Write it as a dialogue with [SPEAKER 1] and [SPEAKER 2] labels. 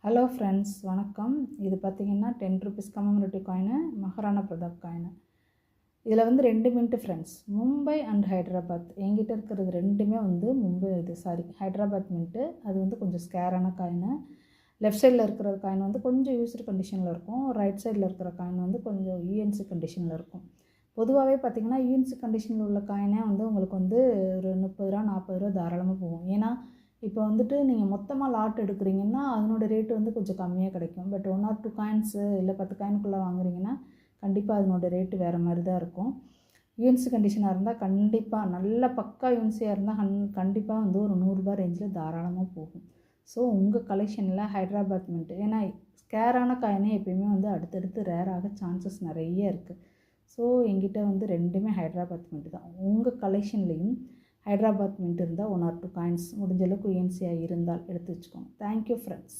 [SPEAKER 1] Hello friends, வணக்கம். இது பார்த்திங்கன்னா 10 rupees commemorative coin, Maharana Pratap coin. இதில் வந்து 2 mint friends, Mumbai and Hyderabad. என்கிட்ட இருக்கிறது ரெண்டுமே வந்து ஹைதராபாத் மின்ட்டு. அது வந்து கொஞ்சம் ஸ்கேரான காயினு. லெஃப்ட் சைடில் இருக்கிற காயின் வந்து கொஞ்சம் யூஸ்டு கண்டிஷனில் இருக்கும். ரைட் சைடில் இருக்கிற காயின் வந்து கொஞ்சம் யூஎன்சி கண்டிஷனில் இருக்கும். பொதுவாகவே பார்த்திங்கன்னா யூஎன்சி கண்டிஷனில் உள்ள காயினே வந்து உங்களுக்கு வந்து ஒரு 30 ரூபா 40 ரூபா தாராளமாக போகும். ஏன்னா இப்போ வந்துட்டு நீங்கள் மொத்தமாக லாட் எடுக்கிறீங்கன்னா அதனோட ரேட்டு வந்து கொஞ்சம் கம்மியாக கிடைக்கும். பட் 1 or 2 காயின்ஸு இல்லை 10 காயினுக்குள்ளே வாங்குறீங்கன்னா கண்டிப்பாக அதனோட ரேட்டு வேறு மாதிரி தான் இருக்கும். யூஎன்சி கண்டிஷனாக இருந்தால் கண்டிப்பாக நல்ல பக்கா யூஎன்சியாக இருந்தால் கண்டிப்பாக வந்து ஒரு 100 ரூபா ரேஞ்சில் தாராளமாக போகும். ஸோ உங்கள் கலெக்ஷனில் ஹைதராபாத் மின்ட், ஏன்னா ஸ்கேரான காயினே எப்பயுமே வந்து அடுத்தடுத்து ரேராக சான்சஸ் நிறைய இருக்குது. ஸோ எங்கிட்ட வந்து ரெண்டுமே ஹைதராபாத் மின்ட் தான். உங்கள் கலெக்ஷன்லேயும் ஹைதராபாத் மின்ட் இருந்தால் 1 or 2 காயின்ஸ் முடிஞ்சளவுக்கு யூஎன்சியாக இருந்தால் எடுத்து வச்சுக்கோங்க. Thank you friends.